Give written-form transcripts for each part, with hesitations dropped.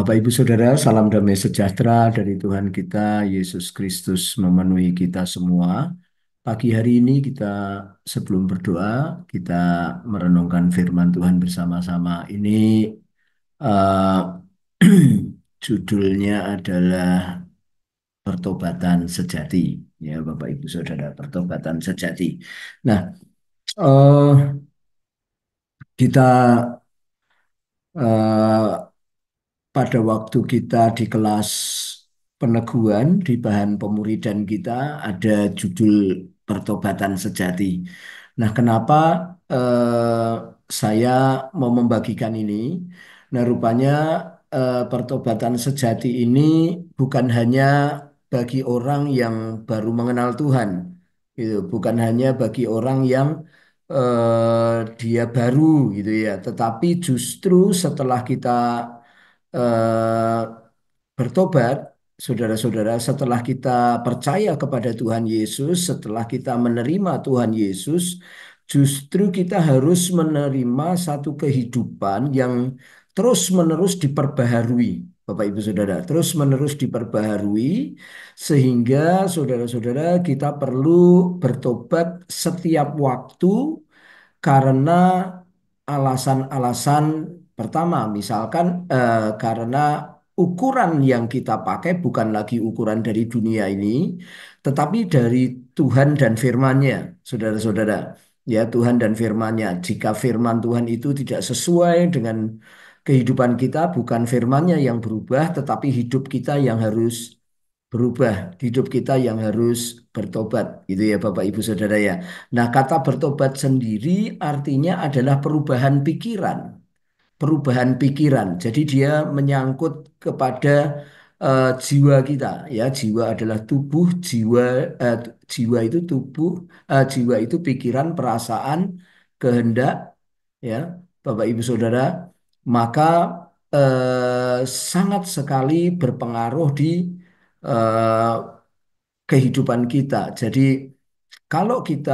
Bapak Ibu Saudara, salam damai sejahtera dari Tuhan kita Yesus Kristus memenuhi kita semua. Pagi hari ini kita sebelum berdoa, kita merenungkan firman Tuhan bersama-sama. Ini eh, judulnya adalah pertobatan sejati. Ya, Bapak Ibu Saudara, pertobatan sejati. Nah, eh, kita eh, pada waktu kita di kelas peneguhan di bahan pemuridan kita ada judul pertobatan sejati. Nah, kenapa saya mau membagikan ini? Nah, rupanya pertobatan sejati ini bukan hanya bagi orang yang baru mengenal Tuhan, gitu. Bukan hanya bagi orang yang dia baru, gitu ya. Tetapi justru setelah kita eh, bertobat, saudara-saudara, setelah kita percaya kepada Tuhan Yesus, setelah kita menerima Tuhan Yesus, justru kita harus menerima satu kehidupan yang terus-menerus diperbaharui. Bapak Ibu Saudara, terus-menerus diperbaharui sehingga saudara-saudara kita perlu bertobat setiap waktu karena alasan-alasan pertama, misalkan karena ukuran yang kita pakai bukan lagi ukuran dari dunia ini, tetapi dari Tuhan dan firman-Nya, saudara-saudara. Ya, Tuhan dan firman-Nya. Jika firman Tuhan itu tidak sesuai dengan kehidupan kita, bukan firman-Nya yang berubah, tetapi hidup kita yang harus berubah, hidup kita yang harus bertobat, gitu ya Bapak Ibu Saudara ya. Nah, kata bertobat sendiri artinya adalah perubahan pikiran, perubahan pikiran. Jadi dia menyangkut kepada jiwa kita, ya. Jiwa adalah tubuh, eh, jiwa itu tubuh, jiwa itu pikiran, perasaan, kehendak, ya, Bapak Ibu Saudara. Maka sangat sekali berpengaruh di eh, kehidupan kita. Jadi kalau kita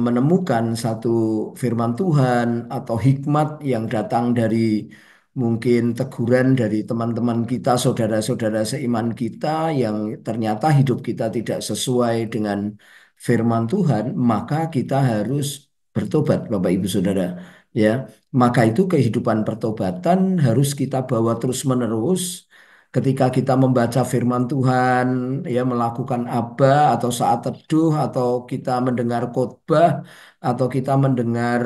menemukan satu firman Tuhan atau hikmat yang datang dari mungkin teguran dari teman-teman kita, saudara-saudara seiman kita yang ternyata hidup kita tidak sesuai dengan firman Tuhan, maka kita harus bertobat, Bapak Ibu Saudara. Ya, maka itu kehidupan pertobatan harus kita bawa terus-menerus ketika kita membaca firman Tuhan, ya melakukan aba atau saat teduh atau kita mendengar khotbah atau kita mendengar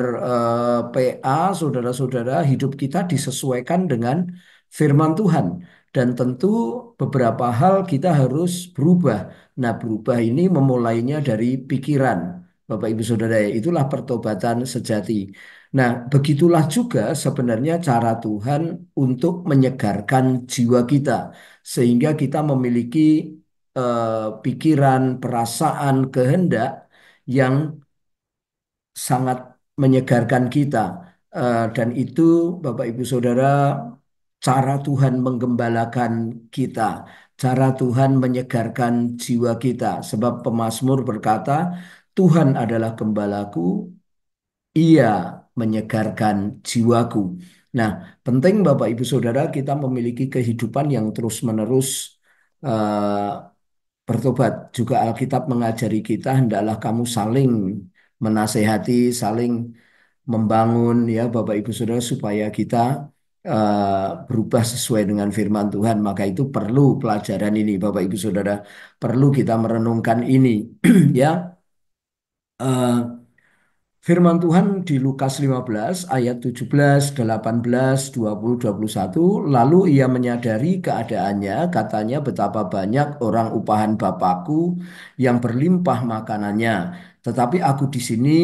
PA, saudara-saudara, hidup kita disesuaikan dengan firman Tuhan. Dan tentu beberapa hal kita harus berubah. Nah, berubah ini memulainya dari pikiran. Bapak Ibu Saudara, ya, itulah pertobatan sejati. Nah, begitulah juga sebenarnya cara Tuhan untuk menyegarkan jiwa kita, sehingga kita memiliki pikiran, perasaan, kehendak yang sangat menyegarkan kita. Dan itu, Bapak Ibu Saudara, cara Tuhan menggembalakan kita, cara Tuhan menyegarkan jiwa kita. Sebab pemazmur berkata, Tuhan adalah gembalaku, ia menyegarkan jiwaku. Nah, penting Bapak Ibu Saudara kita memiliki kehidupan yang terus-menerus eh, bertobat. Juga Alkitab mengajari kita hendaklah kamu saling menasehati, saling membangun ya Bapak Ibu Saudara supaya kita berubah sesuai dengan firman Tuhan. Maka itu perlu pelajaran ini Bapak Ibu Saudara, perlu kita merenungkan ini ya. Eh, Firman Tuhan di Lukas 15 ayat 17, 18, 20, 21. Lalu ia menyadari keadaannya, katanya betapa banyak orang upahan Bapakku yang berlimpah makanannya. Tetapi aku di sini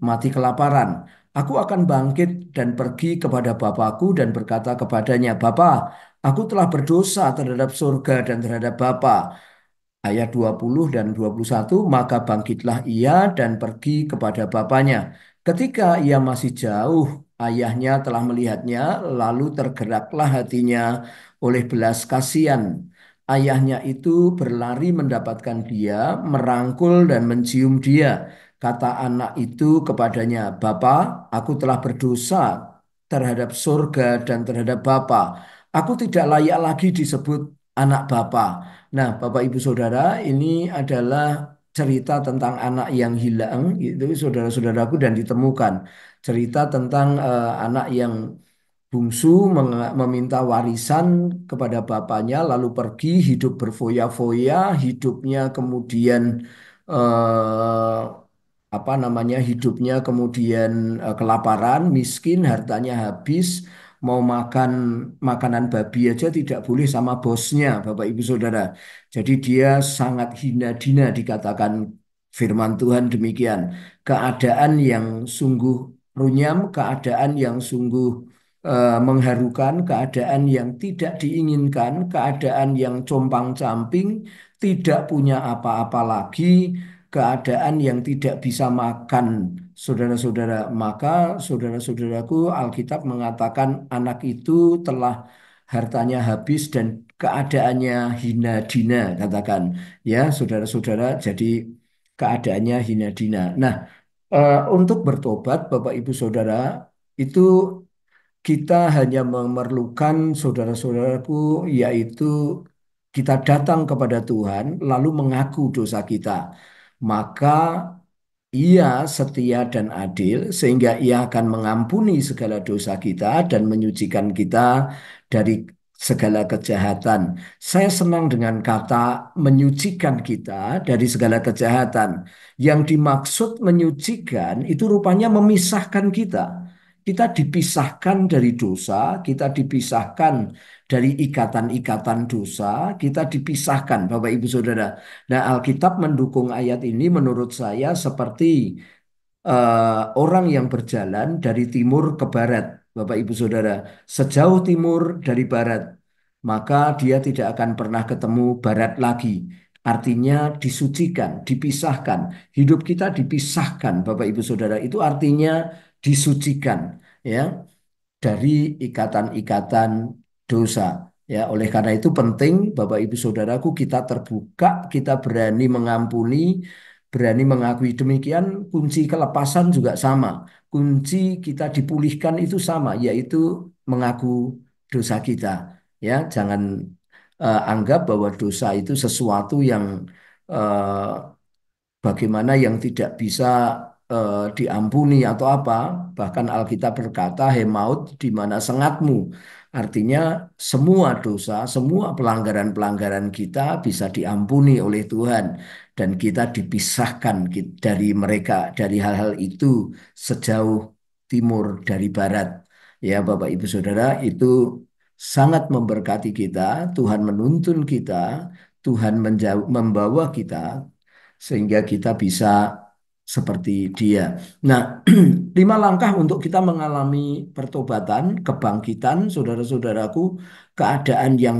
mati kelaparan. Aku akan bangkit dan pergi kepada Bapakku dan berkata kepadanya, Bapa, aku telah berdosa terhadap surga dan terhadap Bapa. Ayat 20 dan 21, maka bangkitlah ia dan pergi kepada bapaknya. Ketika ia masih jauh, ayahnya telah melihatnya, lalu tergeraklah hatinya oleh belas kasihan. Ayahnya itu berlari mendapatkan dia, merangkul dan mencium dia. Kata anak itu kepadanya, Bapa, aku telah berdosa terhadap surga dan terhadap Bapa. Aku tidak layak lagi disebut anak Bapa. Nah, Bapak Ibu Saudara, ini adalah cerita tentang anak yang hilang, itu saudara-saudaraku dan ditemukan. Cerita tentang anak yang bungsu meminta warisan kepada bapaknya, lalu pergi hidup berfoya-foya, hidupnya kemudian eh, apa namanya, hidupnya kemudian kelaparan, miskin, hartanya habis, mau makan makanan babi aja tidak boleh sama bosnya, Bapak Ibu Saudara. Jadi dia sangat hina dina dikatakan firman Tuhan demikian. Keadaan yang sungguh runyam, keadaan yang sungguh mengharukan, keadaan yang tidak diinginkan, keadaan yang compang-camping, tidak punya apa-apa lagi, keadaan yang tidak bisa makan, saudara-saudara. Maka saudara-saudaraku, Alkitab mengatakan anak itu telah hartanya habis dan keadaannya hina dina, katakan. Ya, saudara-saudara, jadi keadaannya hina dina. Nah, untuk bertobat, Bapak Ibu Saudara, itu kita hanya memerlukan saudara-saudaraku, yaitu kita datang kepada Tuhan, lalu mengaku dosa kita. Maka Ia setia dan adil, sehingga Ia akan mengampuni segala dosa kita dan menyucikan kita dari segala kejahatan. Saya senang dengan kata menyucikan kita dari segala kejahatan. Yang dimaksud menyucikan itu rupanya memisahkan kita. Kita dipisahkan dari dosa, kita dipisahkan dari ikatan-ikatan dosa, kita dipisahkan, Bapak Ibu Saudara. Nah, Alkitab mendukung ayat ini menurut saya seperti orang yang berjalan dari timur ke barat, Bapak Ibu Saudara, sejauh timur dari barat, maka dia tidak akan pernah ketemu barat lagi. Artinya disucikan, dipisahkan. Hidup kita dipisahkan, Bapak Ibu Saudara. Itu artinya disucikan, ya, dari ikatan-ikatan dosa. Ya, oleh karena itu penting Bapak Ibu Saudaraku kita terbuka, kita berani mengampuni, berani mengakui. Demikian kunci kelepasan juga sama. Kunci kita dipulihkan itu sama, yaitu mengaku dosa kita. Ya, jangan anggap bahwa dosa itu sesuatu yang eh, bagaimana yang tidak bisa diampuni atau apa. Bahkan Alkitab berkata, "Hai maut, di mana sengatmu?" Artinya semua dosa, semua pelanggaran-pelanggaran kita bisa diampuni oleh Tuhan dan kita dipisahkan dari mereka, dari hal-hal itu sejauh timur dari barat. Ya, Bapak Ibu Saudara, itu sangat memberkati kita. Tuhan menuntun kita, Tuhan membawa kita sehingga kita bisa seperti dia. Nah, 5 langkah untuk kita mengalami pertobatan, kebangkitan, saudara-saudaraku, keadaan yang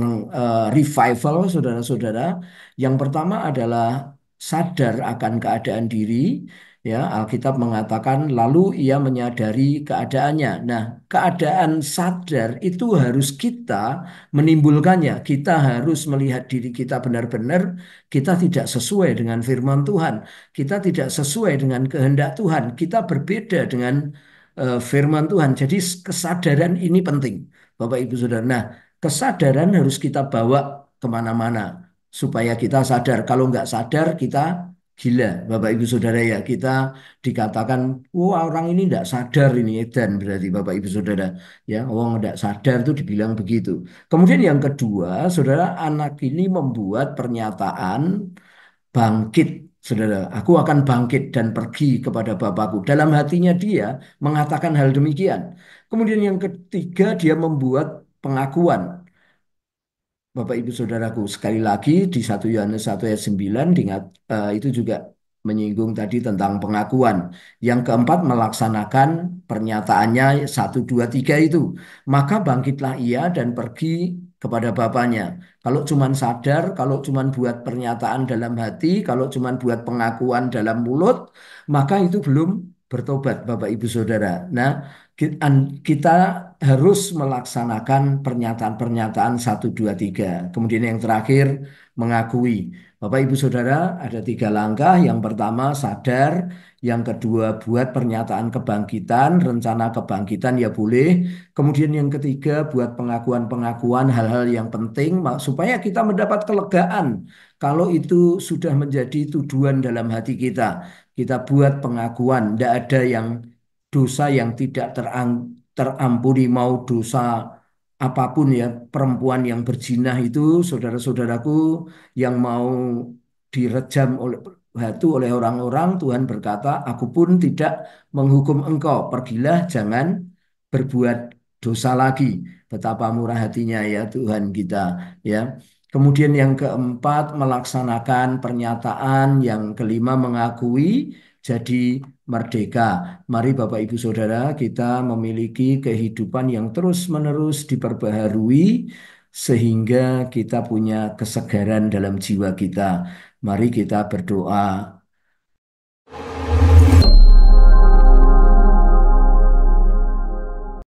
revival, saudara-saudara. Yang pertama adalah sadar akan keadaan diri. Ya, Alkitab mengatakan lalu ia menyadari keadaannya. Nah, keadaan sadar itu harus kita menimbulkannya. Kita harus melihat diri kita benar-benar kita tidak sesuai dengan firman Tuhan. Kita tidak sesuai dengan kehendak Tuhan. Kita berbeda dengan firman Tuhan. Jadi kesadaran ini penting, Bapak Ibu Saudara. Nah, kesadaran harus kita bawa kemana-mana supaya kita sadar. Kalau nggak sadar, kita gila, Bapak Ibu Saudara ya. Kita dikatakan, wah orang ini nggak sadar ini edan berarti Bapak Ibu Saudara. Ya, orang nggak sadar tuh dibilang begitu. Kemudian yang kedua, saudara, anak ini membuat pernyataan bangkit. Saudara, aku akan bangkit dan pergi kepada Bapakku. Dalam hatinya dia mengatakan hal demikian. Kemudian yang ketiga, dia membuat pengakuan. Bapak Ibu Saudaraku, sekali lagi di 1 Yohanes 1 ayat 9 itu juga menyinggung tadi tentang pengakuan. Yang keempat melaksanakan pernyataannya 1, 2, 3 itu. Maka bangkitlah ia dan pergi kepada Bapaknya. Kalau cuman sadar, kalau cuman buat pernyataan dalam hati, kalau cuman buat pengakuan dalam mulut, maka itu belum bertobat, Bapak Ibu Saudara. Nah, kita harus melaksanakan pernyataan-pernyataan satu 2 3. Kemudian yang terakhir, mengakui. Bapak Ibu Saudara, ada 3 langkah. Yang pertama, sadar. Yang kedua, buat pernyataan kebangkitan, rencana kebangkitan ya boleh. Kemudian yang ketiga, buat pengakuan-pengakuan hal-hal yang penting, supaya kita mendapat kelegaan. Kalau itu sudah menjadi tujuan dalam hati kita, kita buat pengakuan. Tidak ada yang dosa yang tidak terampuni, mau dosa apapun ya. Perempuan yang berzina itu, saudara-saudaraku, yang mau direjam oleh batu oleh orang-orang, Tuhan berkata, aku pun tidak menghukum engkau. Pergilah, jangan berbuat dosa lagi. Betapa murah hatinya ya Tuhan kita, ya. Kemudian yang keempat, melaksanakan pernyataan. Yang kelima, mengakui jadi merdeka. Mari Bapak Ibu Saudara, kita memiliki kehidupan yang terus-menerus diperbaharui sehingga kita punya kesegaran dalam jiwa kita. Mari kita berdoa.